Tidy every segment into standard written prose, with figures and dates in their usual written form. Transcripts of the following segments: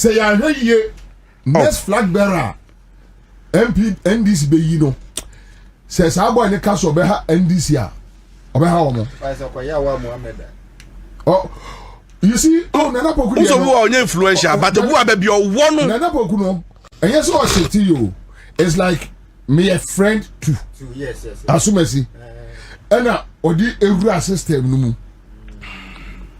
say ya hwe next flag bearer MP NDC be yi no says how boy ne cash obeha NDC a obeha omo oh you see nana poku so who are influential but who are be your one nana poku no and yes what say to you it's like me a friend too yes asumesi and odi ewura system no mu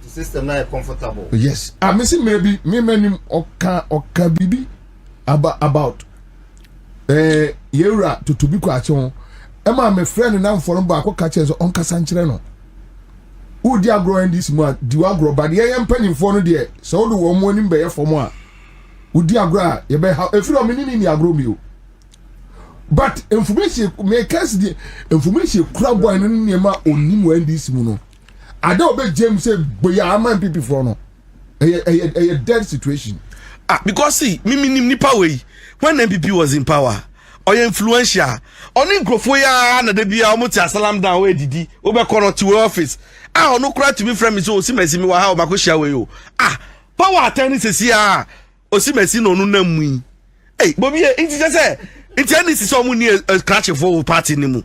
the system na comfortable yes I missing maybe me menim oka bibi about yewura to be kwa chon e ma me friend na mforo ba akọ kache so on kasa nkyere no who dia grow in this month di wa grow but ye mpanyimfo no de so do wo mo nim be ye fom a who dia grow ye be ha efiri o menini ni agro mi o but information me case the information kura boy no ni ma onim wa this mu no ada obe James say boya am NPP for no a dead situation because see me nim nipa we when NPP was in power or influential oni nkrofo ya na de bia omo ti asalam down we didi we be kono to office ono kura to be friend me so osimesi me wa ha o makohia we o power attorney sesi osimesi no no namui bobi inti say inti NDC so omo ni scratch for party ni mu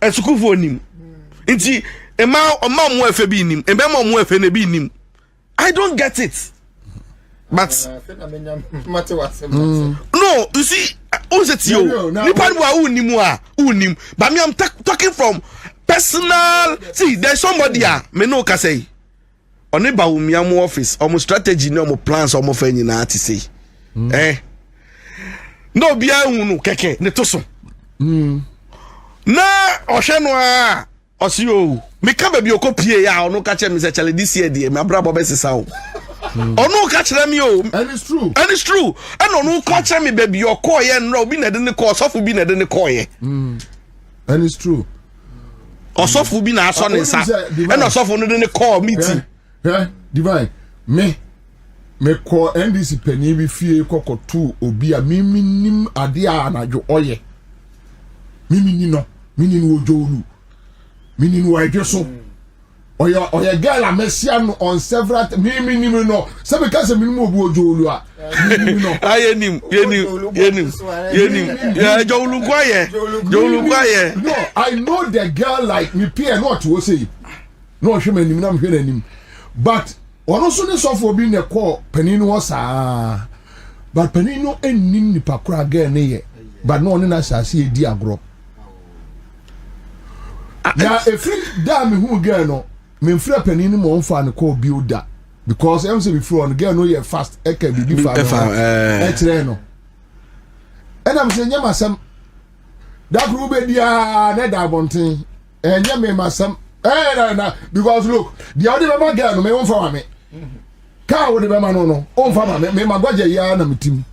esukufo nim inti ema mo efe bi nim embe mo efe na bi nim I don't get it. But no, you see, who's it you? Unim. But me, I'm talking from personal. See, there's somebody me no can say. On the Bawumia office, almost strategy, no plans, almost any na to say. No, be unu keke ne toso. Na oshenwa osio. Me ka be bi okopie ya onu ka che me se chale this year dey me abrabo be sesa o. Onu ka chere me o. And it's true. And onu ka chere me baby okoye nra obi na de ne call sofu bi na de ne koye. And it's true. Osofu bi na aso ne nsa. And osofu no de ne call meeting. Divine. Me call NDC penny bi fie kokotu obi a mimi nim ade a anajo oye. Mimi ni no ojolu. Meaning why just so or your girl a messian on several meaning no some because a minimum of Jolua. No, I know the girl like me peer not to say no she may not hear him. But one also this for being a call Penino was but Penino and Nini Pakra again, but no one else I see a dear grow. Now, if you damn who girl no, me free penny mo on fan call builder because I'm say before on girl no you fast e can be fan no. And I'm saying yama some that rube dia na da bonten and yama masam na because look the other mama girl no me won for me. Ka wo de mama no on for me magwaje ya na mitim.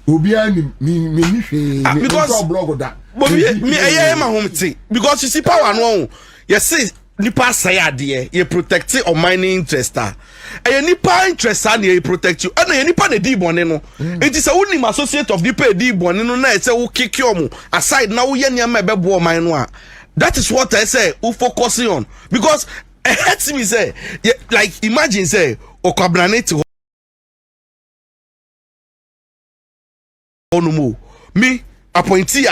Obi ani me hwe me blog that. But me ma home tea because you see power no you see nipa say ade you protect your mining interest nipa interest and you protect you and nipa na di bone no it is a unim associate of nipa di bone no na say wo kick you aside na wo ye niam e bebo mine no that is what I say who focusing on because it hurts me say like imagine say Kwabena Agyapong me appointee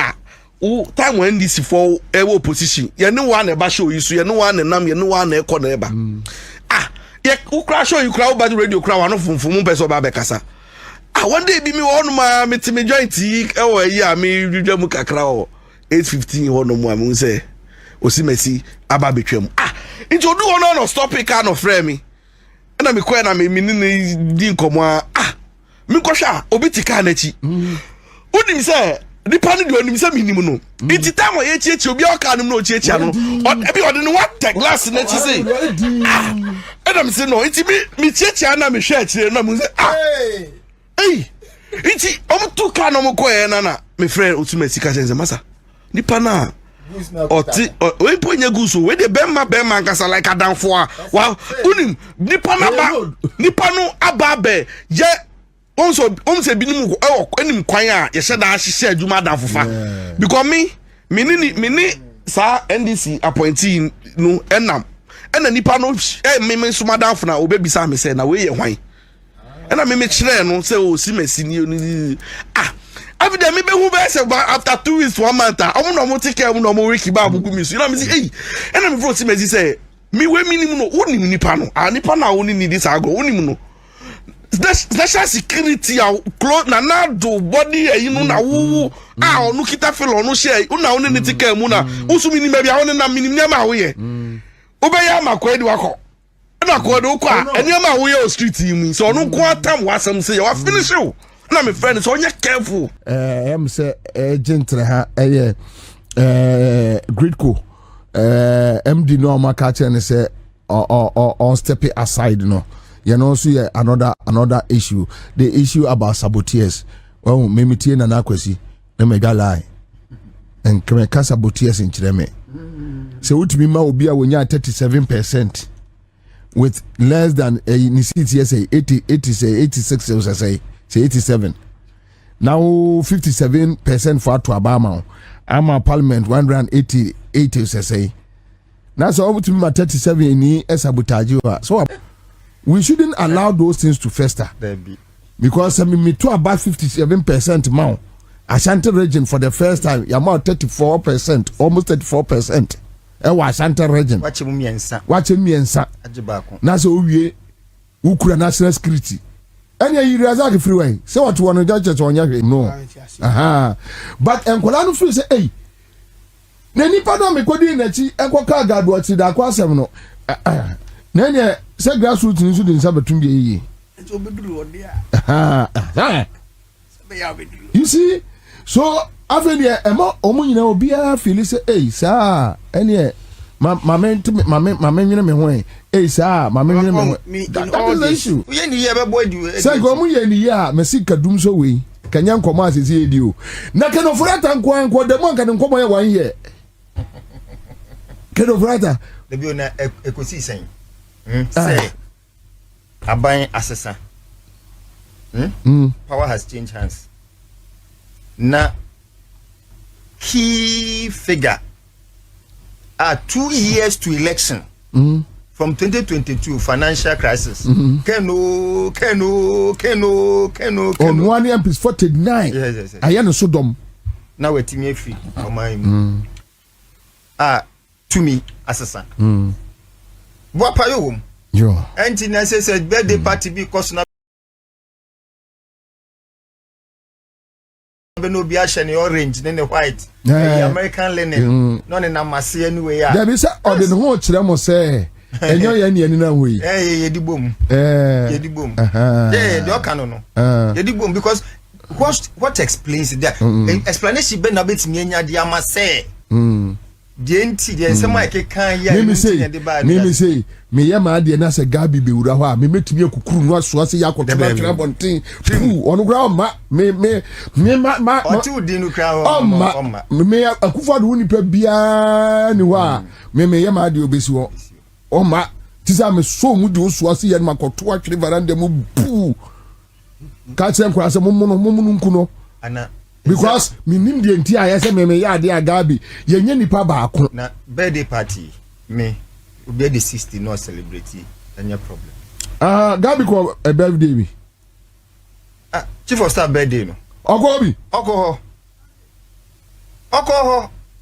time when NDC for opposition you know one eba show you so you know one nam you know one e ko na eba ye who crash show you crowd bad radio crowd no funfun person ba be kasa one day be me one ma me joint e ya me dwam kakra o 8:15 one mo am say osimesi aba betwam into do one no stop it kind of frame me na me kwa na me ni di nkomo me kwhwa obi tika na chi udim say nipa ni do nim say minim no iti time ye chiechi obi aka nim no chiechi no ebi ode no what take glass na chi say adam say no iti me chiechi na me hwe achire na mu say iti tu ka no mo koye na me friend otumasi ka chenze masa nipa na oti we ponye guso we de bema nkasa like adanfo wa unim nipa na ba nipa no ababe je onso binimu enim kwan a ye sheda ahihye adwuma adanfofa because me sa NDC appointee no enam ena nipa no me suma adanfo na obebisa me say na we ye hwan and I me chere no say o si mesini ni after them me who be say after 2 weeks 1 month I no take care no mo week ba bugu mi so you know me say hey and I me bro si me say me we minimum no woni nipa no nipa na woni need this ago woni no national security close na do body you know na wo onu kita feel onu share una woni ni take care mu na usu mi ni ba bia woni na minim nyama wo ye obeya makwedi wako na ko do kwa enyama wo ye o street yi so onu ko atam wasam say you finish you na me friend so onye careful em say gentle ha gridco MD no maka chen say on step aside no you know so yeah another issue the issue about saboteurs well me tie na akwasi na mega lie and kemeka saboteurs in chireme say utimi ma obi a wonya 37% with less than ni city say 80 say 86 say 87 now 57% for to Obama ama parliament 188 say now so over to me 37 ni sabotage so we shouldn't allow those things to fester because me to about 57% now Asante region for the first time about 34% almost 34% Asante region watch me na so wie ukura national security any you razak freeway say what one judge on no but enkola no feel say hey na nipa do me kodi na chi enkoka gado ati da kwasem no na ne say grassroots nso de nsa betum be yi nso beduru ode you see so afeni ema omunyina obi a feel say hey sa any mama nwene me ho eh sa mama nwene me ho that is the issue we ni ye be boy du say go mu ye ni ya mesi kadum so we kanya nkomo asese edi o na Ken Ofori Atta nko de mo nka nkomo ye 1 year Ken Ofori Atta de bi na ekosi sen say aban asesa power has changed hands na key figure 2 years to election from 2022 financial crisis. Keno. On 1 year is 49. Yes. I am Sodom. Now we're team free. To me, assassin. What are you? Yo. And Tina says, birthday party because now. No be ashani orange then the white American linen no na mase anyway ya there be say o de ho kire mo say enyo ya ni na we yedibom the okano no yedibom because what explains that explanation be na betimi anya de ama say the enti the sema ke kan ya me say me ya ma de na say Gabby be wura ho a me metumi akukuru no aso ase ya koto ba tira bontin onu gra ma me o ti udi no kra ho me Akufo Addo nipa bia ni ho a me ya ma de obesi ho o ma ti sa me so mu de oso ase ya ma koto atwere varanda mu bu ka chen kwa se mumu nku no ana because me nim de enti a say me ya de Gabby ye nya nipa ba ko na birthday party me be the 60 no celebrity any problem Gabby ko a birthday me chief of staff birthday no okobi okoho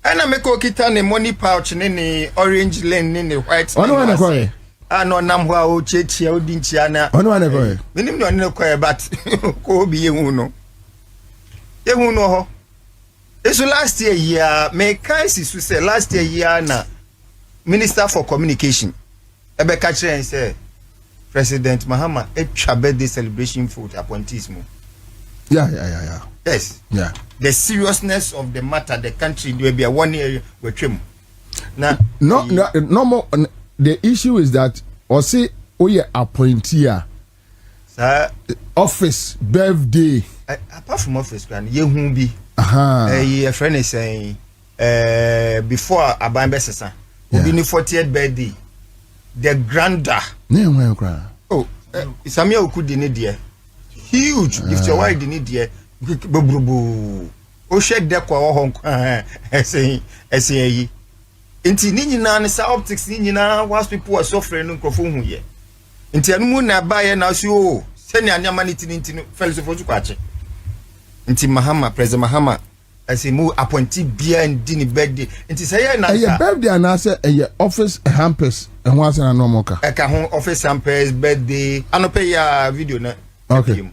ana me ko kita ne money pouch ne orange lane ne white ono na ko e no nam ho a o chechia odi nchia na ono na ko e minim no ne ko e but ko obi yehu no ho eso last year me kai si su say last year na Minister for Communication ebe ka kire say President Mahamadu etwa birthday celebration for the appointees mo yeah yes yeah the seriousness of the matter the country will be a 1 year we twem na no more the issue is that or say oye appointee office birthday apart from office plan yehu bi a friend is saying before Abambe Sesa obi ni 40th birthday the grander Sammy okudi ni there huge if your wife ni there bubrubu o shed de kwa ho esen yi enti ni nyina ne sa optics ni nyina was people are suffering nkofo hu ye enti anu mu na ba ye na so send your money to fellows of Kwache. Until Mahama, President Mahama, as he move appointee beer and dinner birthday. It is a birthday and I say a office hampers and once in a normal car. A home office hampers birthday. I no pay your video na. Okay.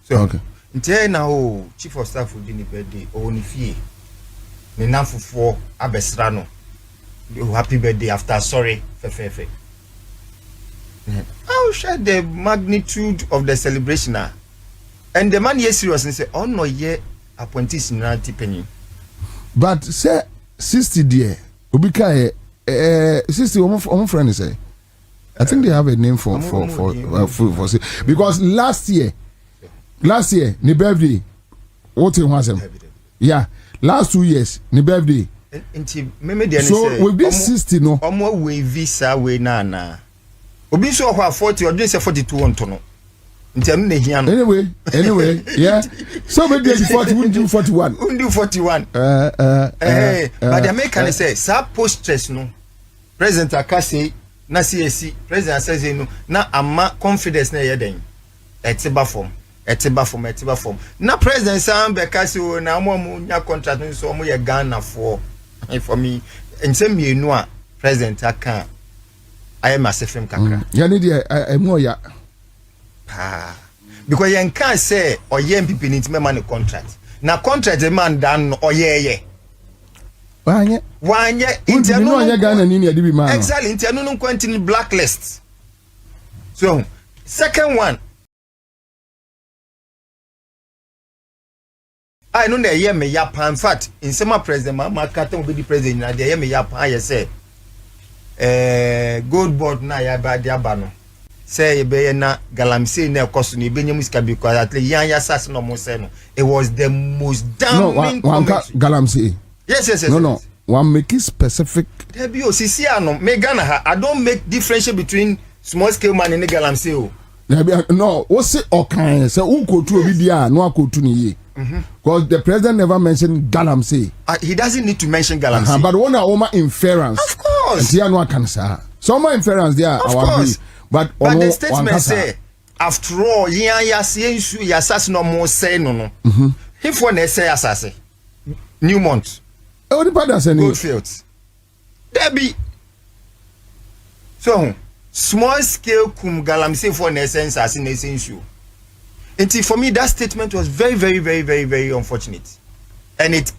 So okay. Until now, chief of staff would dinner birthday or only fee. Me now for Abesrano. Happy birthday after sorry. Fe. I'll share the magnitude of the celebration. And the man is serious and say, oh no, yeah, appointees in penny. But say 60 dear, Ubika 60 one friend say. I think they have a name for because last year, ni birthday, what it was him. Yeah, last 2 years, ni birthday. So with this 60 no. Omo we visa we na. Obi so ho 40 or say 42 on to no. Anyway, yeah. So maybe 40 wouldn't do 41. Wouldn't do 41. But the American say, "Sa post-stress no. President Akase na CAC. President says no. Na ama confidence na yeden. Etiba form. Na President Sam Bekasi na mo nya contract so mo ye Ghana for me. Nsem mienu a President aka I am asefem kakra. Ya ne dia I mo ya. Because you can't say or NPP needs me money contract. Now contract the man done or yeah. One year exactly internal continue blacklist. So second one. I know that yeah me yapa. In fact, in some president my carton will be the president and the me yapa I say gold board na ya ba dia ba no. Say be na galamsey na koso ni be nyamuska because at least yan yasas no mo say no it was the most damning galamsey. Yes. No one make it specific. Debi o sisi ano me Ghana ha I don't make differentiation between small scale man and galamsey o. No what say okan say who go to obi dia no akotu ni ye. Because the president never mentioned galamsey. He doesn't need to mention galamsey. But one oma inference. Of course. And no can say. Some inference there our agree. But the statement say after all yasas no more say no. If one say asase Newmont. Oh the partner say Goldfields. Debbie. So small scale kum galamsey for an essence as in essential. And for me that statement was very unfortunate. And it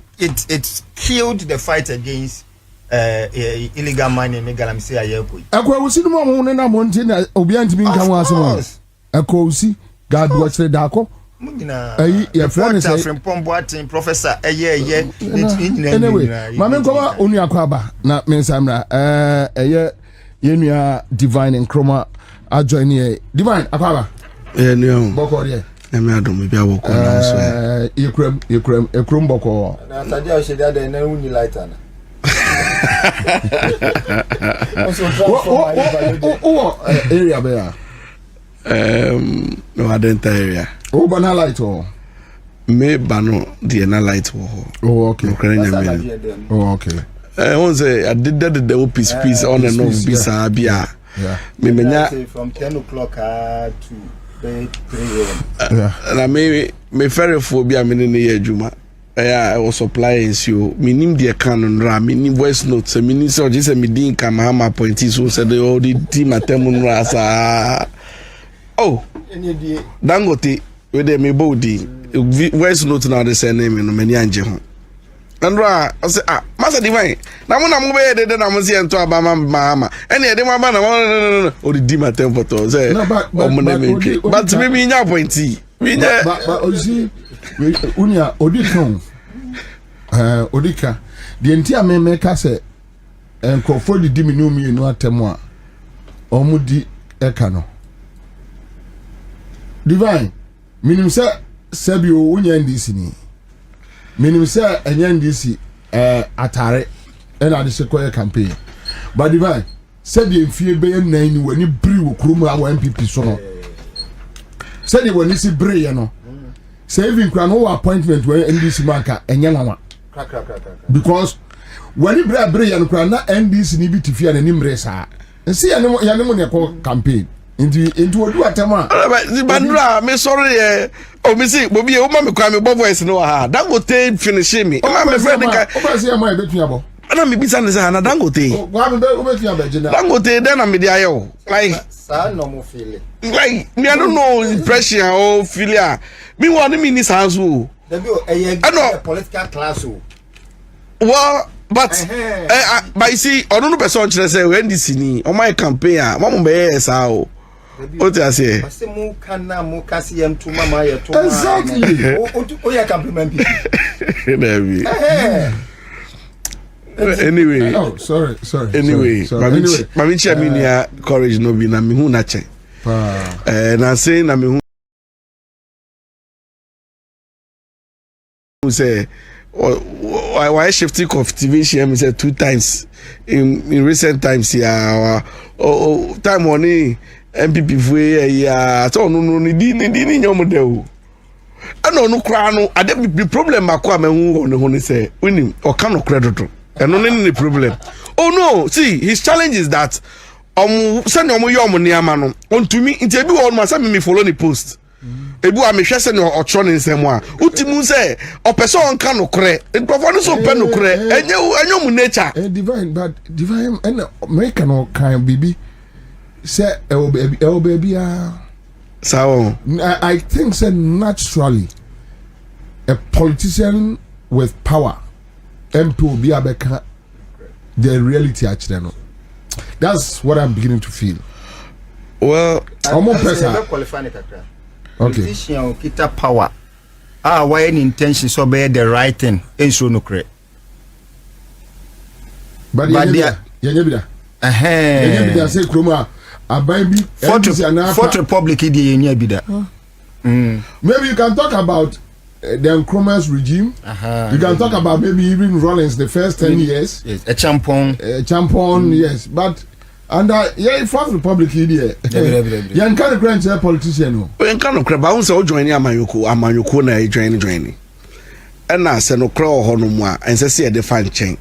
killed the fight against illegal mining in galamsey Agyarko. Akwusi no mo na monte na obi antimi nka ho asem. Akwusi God watch the darko. Your friend is from Pomboatin professor anyway, mama nkoma onu akwaba na mensamra yenua divine nkroma ajoin here divine akwaba no boko there me adom bia woko na so ekrum boko na sadia o shedia de na uni lighter na area there no adenta area banana light or me bano the na light wo. Oh okay. Oh okay. Won say I did the piece on and off bisa bia. Yeah. Me menya from 10 o'clock to 3 a.m. Yeah. Na me ferry phobia me ne adwuma. I was supplying you. Me nim the canon ra me nim voice notes me nim so just me din ka Mahama Appointees so said all the team atemun ra sa. Oh. Dangote with the me body voice note now the same name no many anje ho andra I say master divine na mo be de na mo see ento abama Mahama ene de mo ba na o di ma tempo to say o mo na me but me nya appointee we but ozi unia odikon odika de ntia me ka say enkofo di mi no mi no atemo a o mu di eka no divine minim say sabi o unya NDC ni minim say enya NDC atare ena de sekoye campaign but divine said the fie be nan ni wani bri wo kurum a NPP so no said the wani si bri ye no say even kran no appointment we NDC manka enya lawa because wani bri ye no kran na NDC ni bi tifia na ni mre sa nsi ya ne mo ne ko campaign into odu atama bandra me sorry o me see bobi e o ma me kwa me bo voice no ha Dangote finish me ma me friend ka o ba say ma betua bo na me bisa ne say na Dangote wa me o betua ba gina Dangote then na me dey ayo like sa no mo feel like me I don't know impression or feel me want me ni sans o debi o e political class o well but you see I don't know person chere say NDC ni o my campaign a mo be sa o o ti ase ase mu kana mu kasi yam to mama ye to exactly o ya campaign Gabby anyway oh sorry anyway mami chia mi nia courage no bi na mi hu na che na say na mi hu say why shifting cultivation me say 2 times in recent times here time money NPP fue ya so no ni di nyom de o ana no kra no ade the problem akwa ma hu no ho ni say unim o ka no credit eno ni problem oh no see his challenge is that send yom ni ama no ontumi nti ebi wo ma say me follow the post ebu amehwe se no otro ne nsem a utimu se opese on ka no kre nkofo no so pe no kre enyo mu nature divine and make no kind bibi say e baby so I think say naturally a politician with power MP be abeka the reality actually no that's what I'm beginning to feel well almost person okay politician kita power why any intention so be the right thing enso no kre but yenya bida say kroma abai bi Fourth Republic di yenya bida maybe you can talk about the Nkrumah's regime. You can talk about maybe even Rawlings the first 10 years. Yes, a champion, yes, but under Fourth Republic here. You can't grant a politician. You can't grab bounce or join Amanyoko na join. And I said no crow honumwa and say the fan chain.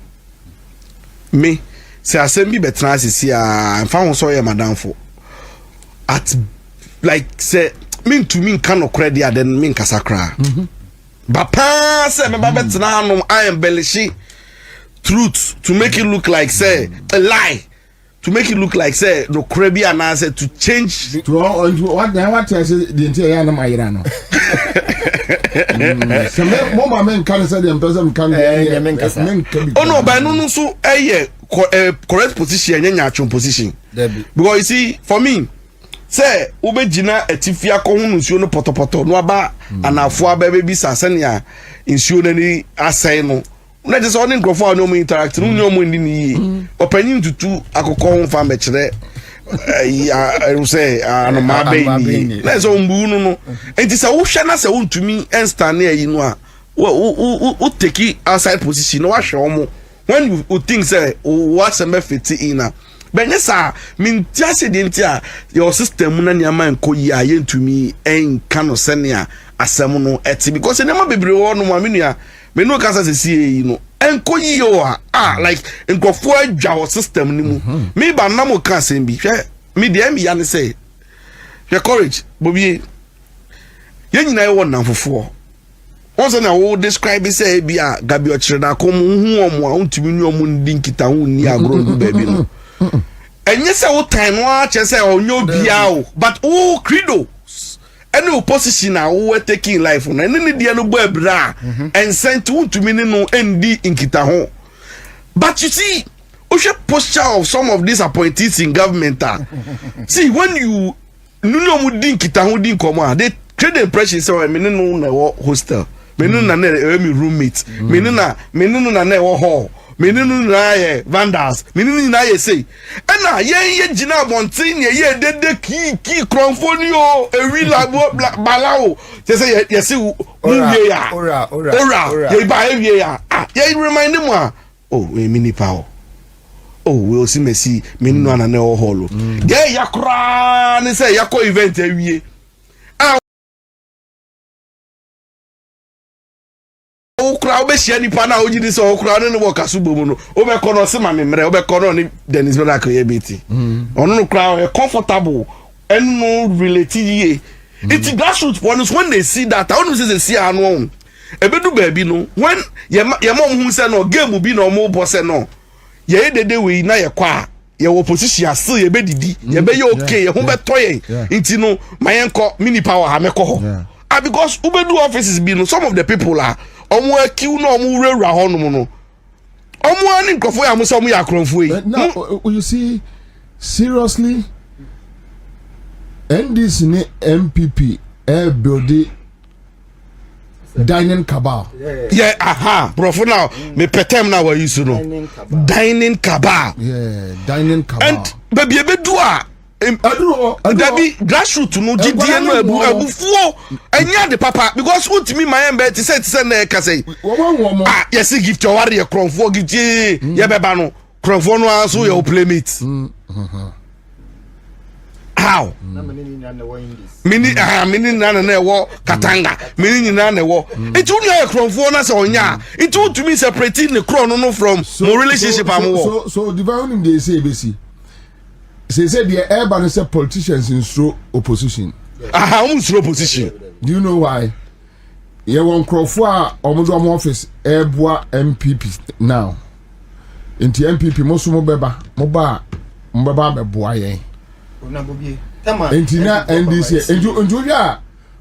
Me say I send me betrans is here and found so madam for at like say mean to mean cannot credit then mean kasakra. Bapa say me babet na no I embellish truth to make it look like say a lie, to make it look like say no krebi anase to change to what say the entire na mayira no some more men can say them person can oh no by no so correct position nya achon position because you see for me say ubegina etifia ko hunu nsuo no potopoto no aba anafo aba bebi sasenia nsuo nani asai no na je so ne nkrofo no mu interact no nyomo ndi ni opanyin tutu akokọ ho fa mekire say anoma be ni na so mbu no enti say wo hwe na say wontumi enstand na yi no a wo take outside position no wa hwe omo when you think say what some fit in na benyesa mintia se de ntia your system na niama enko yi aye ntumi en kano senia asem no eti because enema bebre wo noamenua me no kasa se sie yi no enko yi yo like enkofo adwa wo system ni mu me ba na mo ka asem bi hwe me de am ya ne say hwe courage bobi ye nyina ye won nan fofo once na wo describe say bi a Gabby otchere da kom hu omo a ntumi nu omo ndi nkita hu ni agro ndu baby no enye se wo tan no a che se onyo bia o but o credo any opposition na wo taking life no ene dia no bo abra and sent to me no ndi nkita ho but you see o posture of some of these appointees in government see when you no mu di nkita ho di nkomo they create the impression say me no na hostel me no na me roommate me no na na hall meninu na ye vandals meninu na ye say na ye gina bontin ye dede ki kronfonio ewi labo balao say say ye say uwie ya ora ye ba ewie ya ye remind mu oh we mini power oh we o si mesi meninu na na hall ye yakra ni say yakọ event ewie okra obehia nipa na ogidi so okra no wo kasubo mu no obekono se ma memre obekono ni Dennis Belaka ye biti ono no kra comfortable and no related. It's grassroots ones when they see that. I want to see no. Ebedu baby no. When your mom who said no game will be no more boss no. Ye de day we na ye kwa. Your opposition still ye be didi. Ye be okay. Ye home be toye. Inti no my enko mini power ha meko ho. Because ubedu offices be no some of the people are omo akiu no omo rewra ho no no. Omo ani nkofo ya mo so omo ya kronfo yi. Now you see seriously NDC ne NPP build dining cabal. Yeah, aha, bro. For now, me petem now we use no dining cabal. Yeah, dining cabal. And baby, ebe dua. Gabby grassroots no GDN no ebu fuo. Enya de papa because ultimi my embe ti say na ka say. Ah, yes gift your warrior kronfo gift ye beba no. Kronfo no aso your playmate. How? Mini na wo Katanga. Mini na wo. It only a kronfo na se onya. It would to me separating the kron no from no relationship am wo. So the value they say BC. Say the urban say politicians in slow opposition. Slow opposition. Do you know why? Ye won krofo a omodo office eboa MPP now. Inti MPP mo so mo beba beboa yen. Entina NDC enju ya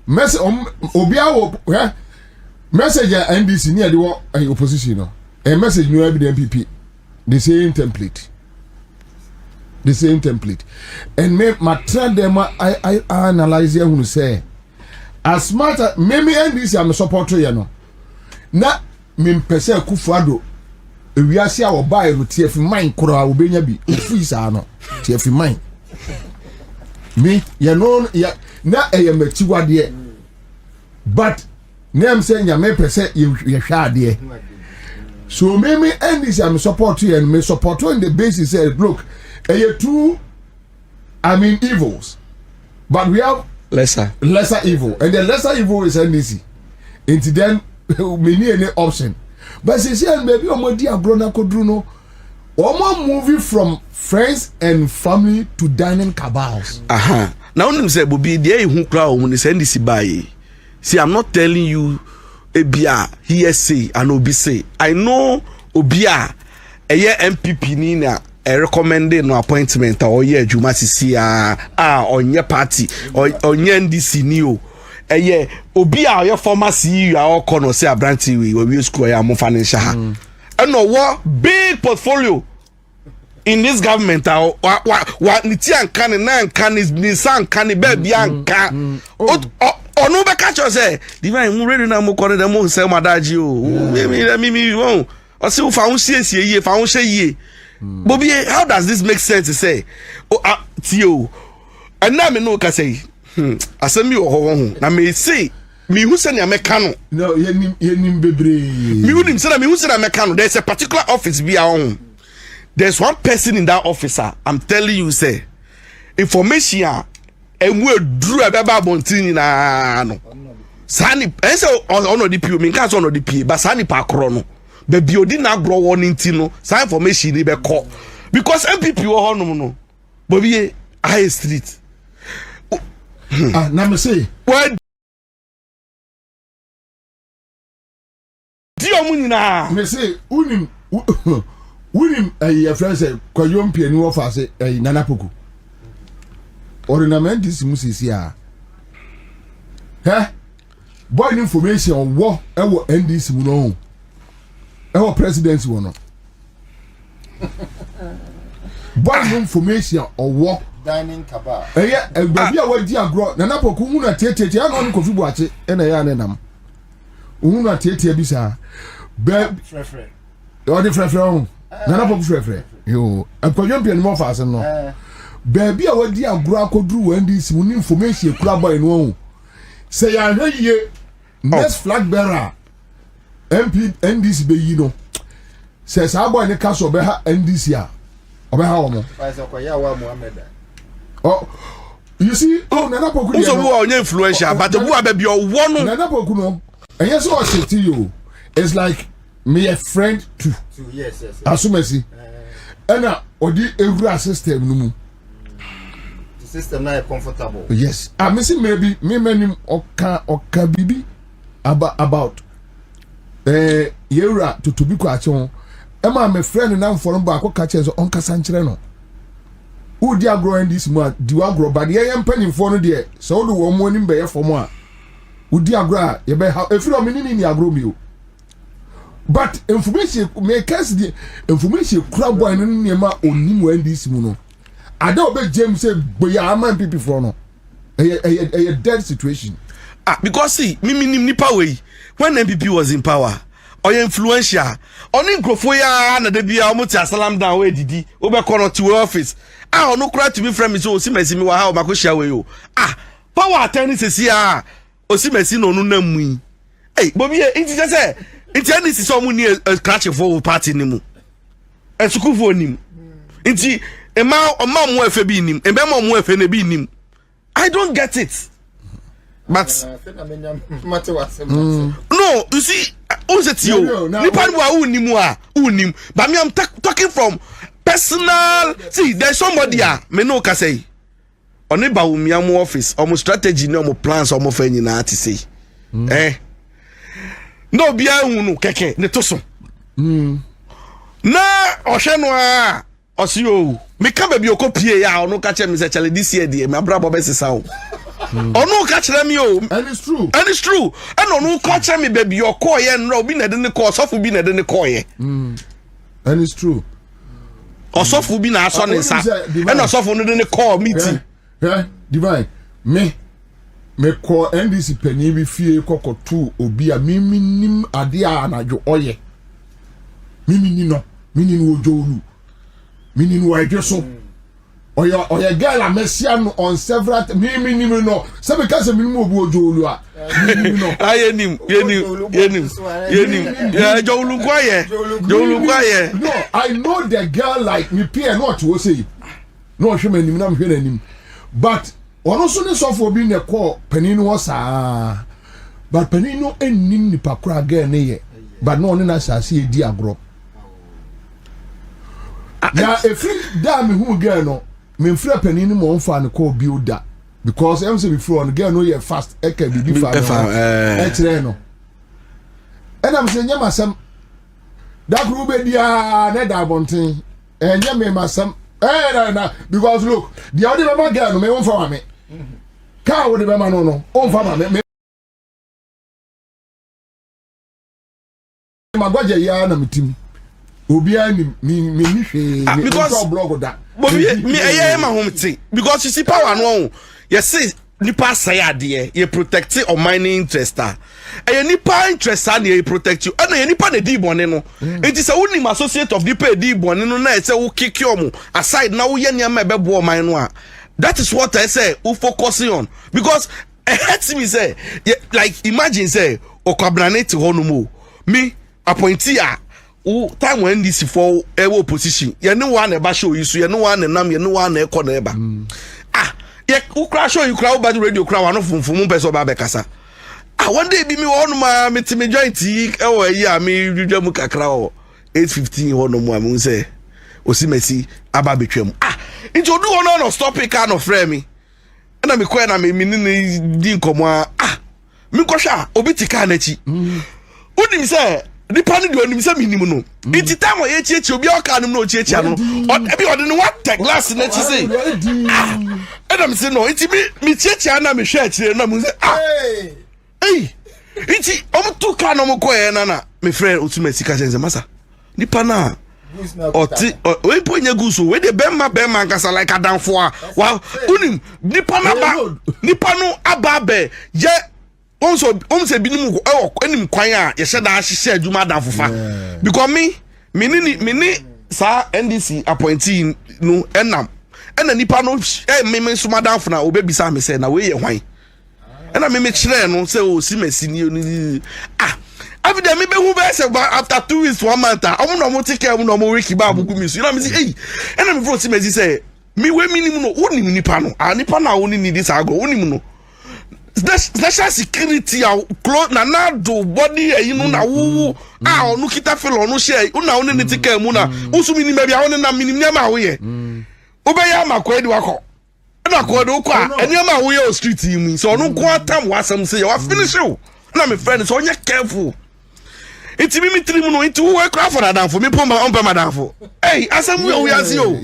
message obia wo message NDC near the opposition no a message no be the MPP the same template and me matra them I analyze here who say as smart as maybe NDC am support you no na me pese Akufo Addo ewiase a oba e TF mine koro obenya bi ofisa no TF mine me ya no ya na eyamati wade but name say nyame pese ye hwade so me NDC am support you and me support on the basis say look two evils but we have lesser evil and the lesser evil is NDC into then we need any option but say maybe omodi agro na kodru no omo moving from friends and family to dining cabals. Now when you say Bobi, there who crowd when it's NDC buy. See, I'm not telling you Obia here say and Obi say. I know Obia a year MPP nina a recommended no appointment or year Juma see on your party or on your NDC new. A year Obia your former CEO our corner say a brandy we use square more financial. And no what big portfolio in this government what nitian kan na kan is nisan kan baby anka onu be catch us say divine mu ready na mu kore dem mu say madaji o me won o say fa un siesie ye fa un hye ye Bobi how does this make sense to say tio and na me no ka say asemi o ho na me say me who say na me kanu no yenim bebre me who nim say na me who say na me kanu there's a particular office be our there's one person in that officer I'm telling you say information and we drew a babontin na no sani ense ono di pio me kan so ono di pie but sani pa kro no baby odi na agro warning ti no sa information ni be call because MPP wo honom no Bobi high street na me say what dio mu nyina me say unim your friend say Kwayo Mpiani wo fa say Nana Poku ornament this musisi boy information wo ewo NDC mu no ewo presidency wo no boy information wo dining cabal baby a wadi agro Nana Poku hu na tietie ya no Kofi Boakye na ya ne nam hu na tietie bi sa be frefre o de frefre Nana Poku frefre yo Kwayo Mpiani mo fa ase no baby a wadi agro akodru NDC mu ni information kura boy no say ya hye next flag bearer MP NDC be yi no say sa boy ne kaso be ha NDC a obe ha omo oh you see Nana Poku so who are influential but who are be one Nana Poku no and yes what say to you it's like me a friend too yes asumesi ena odi every system no mu system now comfortable. Yes. I missing maybe me many oka bibi about yera to be kwachon. Emma my friend and I'm for back or catches on Casancheno. Who dear growing this month, do I grow by the AM penny for no dear, so do one morning bear for more. Who dear gra, you bear how if you are meaning in your groom. But information may cast the information crab boy and near my own when this moon. I don't bet James said, but yeah, I'm people for no. A dead situation. Because see, me nipa way when NPP was in power. Or influential. Only Grofoya and the Bia Mutia Salam down where didi. Obercono to office. No cry to me from me so see me how Makusha way you. Power attorney says here. O see me no name. Hey, Bobby, it's just say it's any someone near a scratch for party nimu. A school for him. It's a mom wefe be him, a mom wefe ne be him. I don't get it. But no, you see, but me, I'm talking from personal. See, there's somebody me no can say. Only Bawumia office, almost strategy, no plans, almost any na to say. No bia unu keke ne toso. Na ohwenwa osio me ka ba bi okopie ya onu ka che me se chale this year dey me abrabo be sesa o. Onu ka chere me o. And it's true. And it's true. And onu ka chere me ba bi okoye nro obi na de ne ko osofu bi na de ne koye. And it's true. Osofu bi na aso ne nsa. And osofu no de ne call meeting. Divine. Me call NDC penny bi fie koko tu obi a mimi nim ade a anajo oye. Mimi ni no ojolu. Mimi ni wa so. Oya girl a messian on several mimi ni no. Se be ka se mimi obi ojolu a. Mimi no. Yenim. Yeah, jolu kwaye. No, I know the girl like me peer not to say. No hwe nim na me hwe nim. But ono so ne so for bi ne call peninu wo saa. But peninu ennim ni pakura girl ne ye. But no one na sase e di agro. Na efri da me hu girl no, me mfra peninu mo mfa ne call bi oda. Because em say before no girl no ye fast e ka bibi fa. E kire no. And I'm saying yamasam da group be dia na da bonten. Enye me masam because look, the other mama girl no me won for me. Ka wo de be ma no on for me. Magwaje ya na mitim. Obi ani me hwe because blog that. Me eye ma home ti because you see power no. You see nipa say ade ye protect o mining interest nipa interest na ye protect you and nipa na di bone no it is a unim associate of nipa di bone no na say wo kick you aside na wo ye niam be bo mine no that is what I say who focusing on because it hurts me say like imagine say Kwabena Agyapong ho no mo me appointee time when NDC for opposition ye ne wa na ba show you so ye ne wa na nam ye ne wa na ekọ na eba u crash you crowd bad radio crowd no funfun person ba be kasa one day bi me won ma meti me joint e ya me dwedwa mu kakra o 8:15 ho no mu am say osimesi aba betwam nti odu ho no stop it kind of frame me na me kwa na me ni di nkomo me kwhwa obi tika na chi udim say nipa ni do nim say minim no nti time o ye chiechi obi aka nim no chiechi no ebi ode no what take glass na chi say Adam say no nti me chiechi na me hwe akire na mu say hey nti tu ka no mo koye na me friend otumasi ka sense masa nipa na oti we ponya guso we de bema nkasa like adanfo wa unim nipa na ba nipa no ababe je onso binimu enim kwan a ye sheda ahye adwuma adanfofa because me ni sa NDC appointee no enam ena nipa no me so madanfo na obebisa me say na we ye hwan ena me kire no say o si masini ni after me be who be say after 2 weeks 1 month no mo take care no mo wiki ba bugu mi so you know me say hey ena me fro si mezi say me we minim no wonim nipa no nipa na woni ni this ago wonim no national security close na do body you know na wo onu kita feel onu share una oni ni take care mu na usumi ni me bia oni na minim nyama wo ye obeya makwa di wako na ko do kwa eniema wo ye street yi so no ko atam wasam say you finish you na me friend so onye careful iti mi tiri mu no iti wo kra for adanfo me pom on pe madanfo hey asam we ase o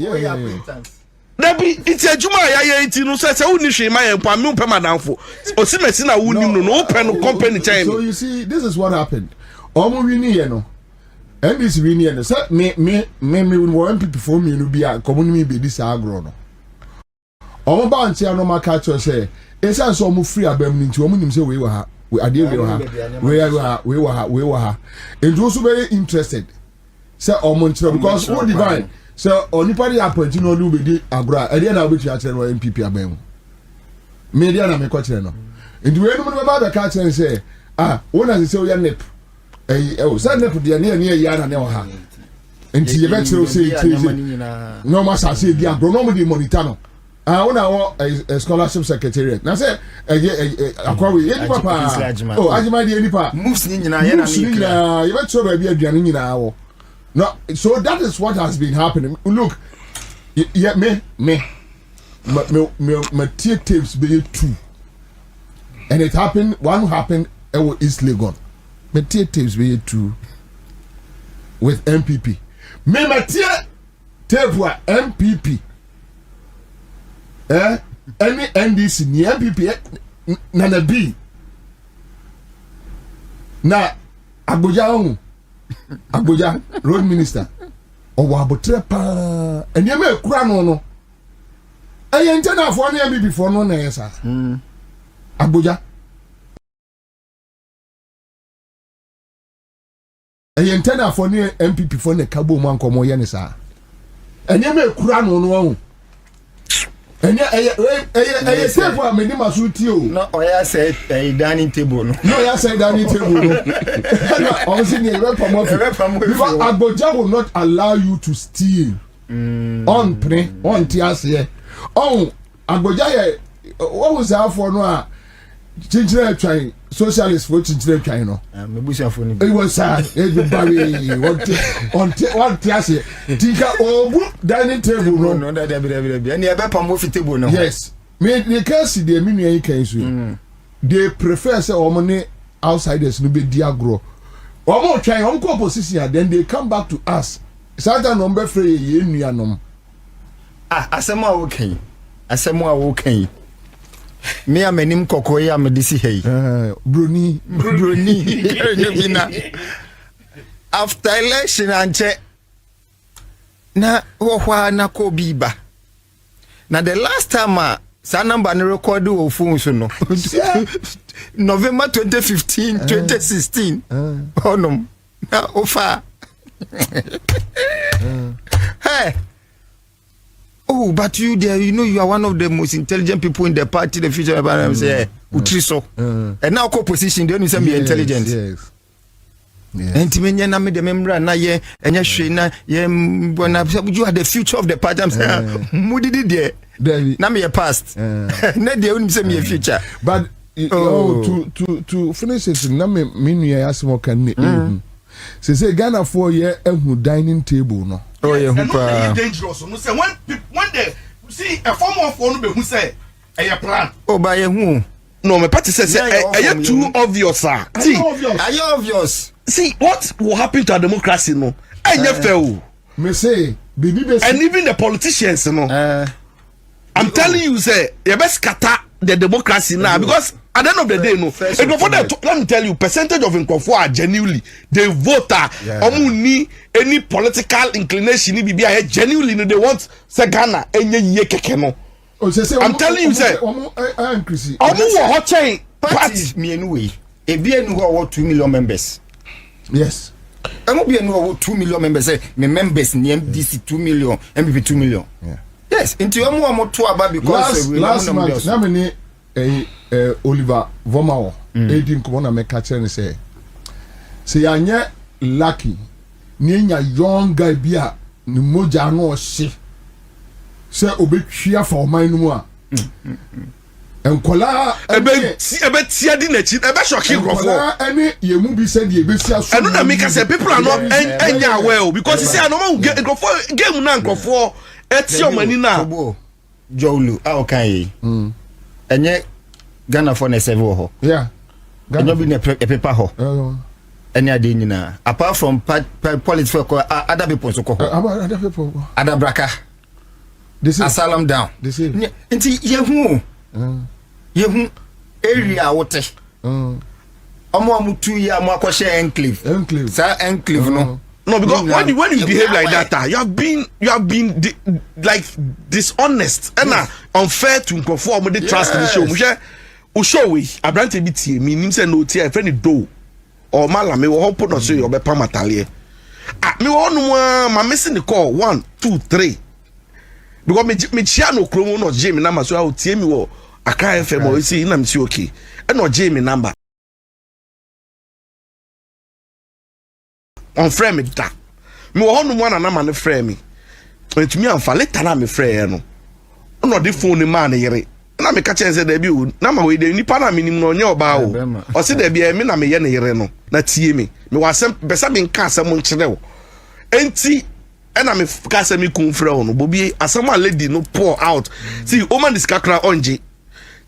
Dabi iti adwuma ya iti no say wo ni hwe ma ye mpa me pem adanfo osimesi na wo nim no open no company chain. So you see, this is what happened. Omo wini ye no NDC wini ye no say me wo NPP for me no bia community be this agro no omo ba ntia no maka cho say esa so omo free abam ni nti omo nim say we wa ha we ade we wa ha and also very interested say omo ntia because what divine so onipa dey appointed no lu be di agro e dey na obetu a kire no NPP abam media na me ko kire no and we no be ba ka kire say wona say we NAPO say NAPO dey na ya na ne ha enti ye be kire say no ma say di agro no mo dey monitor no una wo a scholarship secretariat na say akwawe ye papa ajima dey ni pa moves ni nyina ye na ni you bet so ba bi aduane nyina wo no so that is what has been happening. Look, yeah, me tapes be 2 and it happened, one happened at East Legon. Me tapes be 2 with NPP. Me tape wa NPP any NDC ni NPP na B na Abuja road minister owo abotre pa enye me kura no eye nte na afo na NPP for no na yesa Abuja eye nte na afo na NPP for na kabo mu ankomo ye ne sa enye me kura no enye eye save am ni masuti o no oya say dining table no oya say dining table no honestly you because Abuja will not allow you to steal on tiase Abuja ye what was that for no chinchire trying socialist for chinchire trying no me busia for ni it was sad everybody on tiase tika obu dining table no that be and e be pam ofi table no yes me the case dey me nua kan so they prefer say omone outsiders no be diagro omo try omo ko opposition then they come back to us certain number free ye nua nom asemo a wo kan me amanim kokko ya me disi hey broni after election anche na wohwa na ko biba na the last time sa number na record o phone so no November 2015 2016 onom na ofa hey. Oh, but you there, you know you are one of the most intelligent people in the party, the future about say utriso. And now co-position, don't you say me intelligent? Yes. And to me, na me the member na ye, and ye shina ye you are the future of the party. I'm saying, mudi there. Na me ye past. Na dey only say me future. But to finish it, na me nua asemo kan say Ghana for ye ehu dining table no. Oh yeah, dangerous. No say when they see a form of one be who say a plan. Oh by who? No, my party says too obvious, sir. See, are you obvious? See what will happen to our democracy no? fail. Me say and even the politicians no. I'm telling you say you best scatter the democracy now because at the end of the day no let me tell you percentage of Nkofo are genuinely they vote ni any political inclination ni bibi are genuinely no they want say Ghana enye ye keke no I'm telling you say increase wo hot chain parties me anyway e bi enu ho 2 million members yes emu bi enu ho 2 million members say me members ni MDC 2 million MPP 2 million yes into omo to aba because last month na me ni Oliver Vomawo edin ko na me ka kire ne say yanye lucky ni nya young guy bi a ni moja no hye say obetwia fa oman no mu a enkola ebe tia di na chi ebe Shócking grofo any yemu bi say the ebe sia so eno na make say people are not enya well because you see no man grofo game na grofo eti omani na Jolu okay enye Ghana for na serve ho yeah Ghana bi na paper ho any ade nyina apart from politics for other people so ko other people other braka this is asylum down this is nti yehu area wote omo 2 year mo akọ share enclave sa enclave no. No, because when you behave like that, you have been like dishonest and unfair to conform with the trust in the show. We show we abrante bi tie me nim say no tie a friend do or mala me wo put no so you be pamatale. Me wo no ma missing the call 1 2 3. Because me chia no krom no Jáil number so I tie me wo Accra FM or see na me see okay. E no Jáil number. On frame me da me wo hono mo na na ma ne frame me entumi amfa later na me frame no no de phone man yere na me ka chen say da bi o na ma we de nipa na me nim no onye oba o se da bi me na me ye ne yere no na tie me wasem besa me nka asem nkire wo enti na me ka asem ku frɛ wo no bobi asem a lady no pour out see woman this kakra onje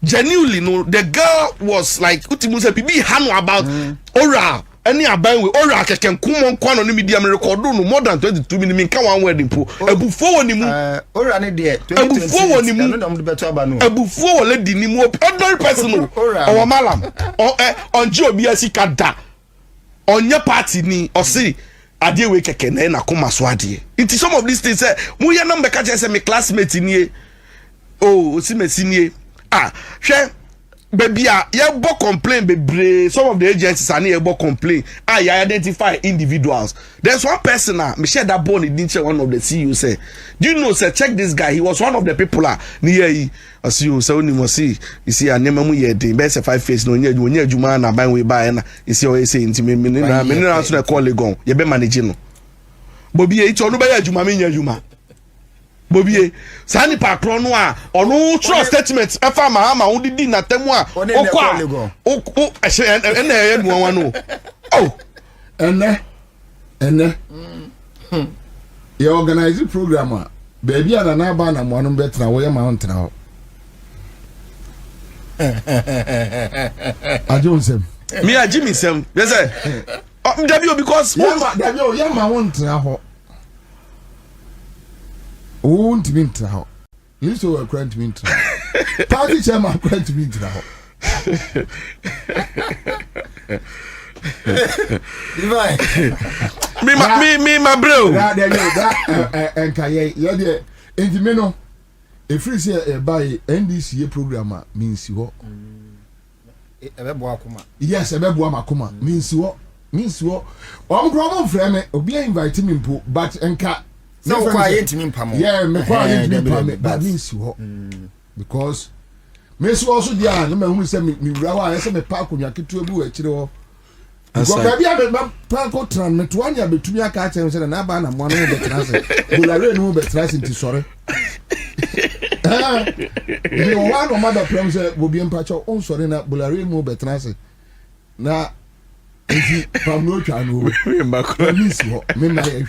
genuinely no the girl was like utimu say bibi hanu about oral any aban we ora keken kumon kwano no media me record no more than 22 minutes me kan one wedding po abufo woni mu ora ne de 2020 no no de beto aba no abufo wole di ni mu ordinary person no o malam onje obi asika da onye party ni o si ade we keken na koma so ade it some of these things say mu ye number ka say me classmate ni o si me sinie hwe baby ya bo complain bebre some of the agencies are near bo complain you identify individuals. There's one person me share that bone in one of the CEO say do you know say check this guy, he was one of the people near as you say only must see you see anema mu ye dey best 5 face no nya adwuma na ban we buy na you see o say inti me na so na call legon ye be manage no bobi e ti onu ba ya adwuma me nya adwuma Bobie sani patron no a ono trust statement efa mahama wo didi na temu a okwa o ene ye nu wan no oh ene ye organize program a baby ana na ba na mo no betra wo ye ma ntra ho ajonsem me ajimi sem ye say Gabby because Gabby ye ma won ntra ho won't mean to you so a grant me to party chairman grant me to me my bro that and kaye yeah there enti me no if you say by NDC program means what yes ebebo makoma means what on frame obi invite me mpo but enka no quiet me pamo yeah me quiet me pamo but means what because me so also dia na me hu say me wura say me pa akonya ketu ebu akire ho because Gabby am pa ko tran me to anya betumi aka ache say na ba na mo no be trase bulare no be trase nti sore you want no mother problem say obi empa cho on sore na bulare no be trase na if from no channel miss me na you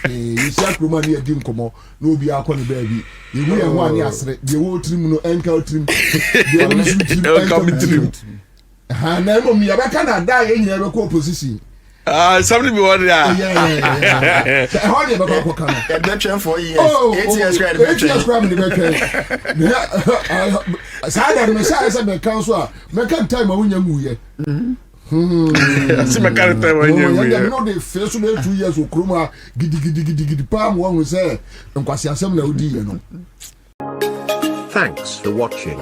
see akroma na edi nkomo na obi akọ ne baby you we en wan asre de wo trim no enka trim de wo trim enka trim ha na mo mi abaka na da ye nyina be ko opposition somebody be one yeah how dey baka ko kana e be train for years 8 years grade be train 8 years grade be train sa da me sa be council a me kan time a wonya mu ye see my character when you know the first 2 years okroma gidi palm one say nkwasi asem na odi ye no. Thanks for watching.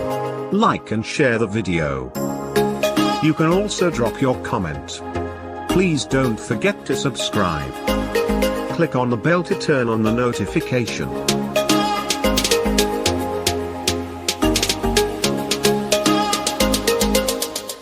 Like and share the video. You can also drop your comment. Please don't forget to subscribe. Click on the bell to turn on the notification.